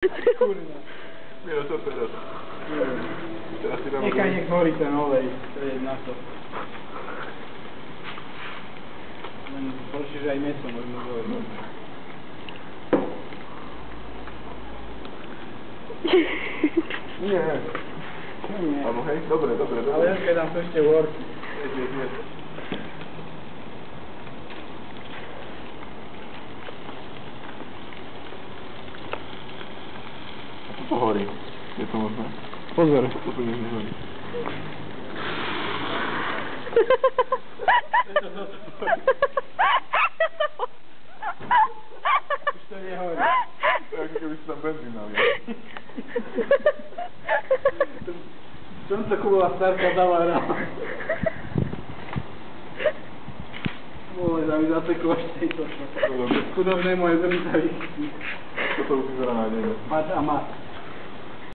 Kurna. Mira, to teraz. Teraz si dáme... Nechaj, nech horí ten olej, to je na to. Len horšie, že aj meso možno zhorí. Nie. Nie. Alebo hej, dobre. Ale ja keď dám to ešte horky. Nie. To horí. Je to možné? Pozor. To tu nehorí. Už to nehorí. To je ako keby si tam benzín nalial. Čom sa Kubová starka zavára? Vole, da mi zateklo ešte to. Chudobné moje zrncavičky. Toto už vyzerá nádejne. Mať a mať.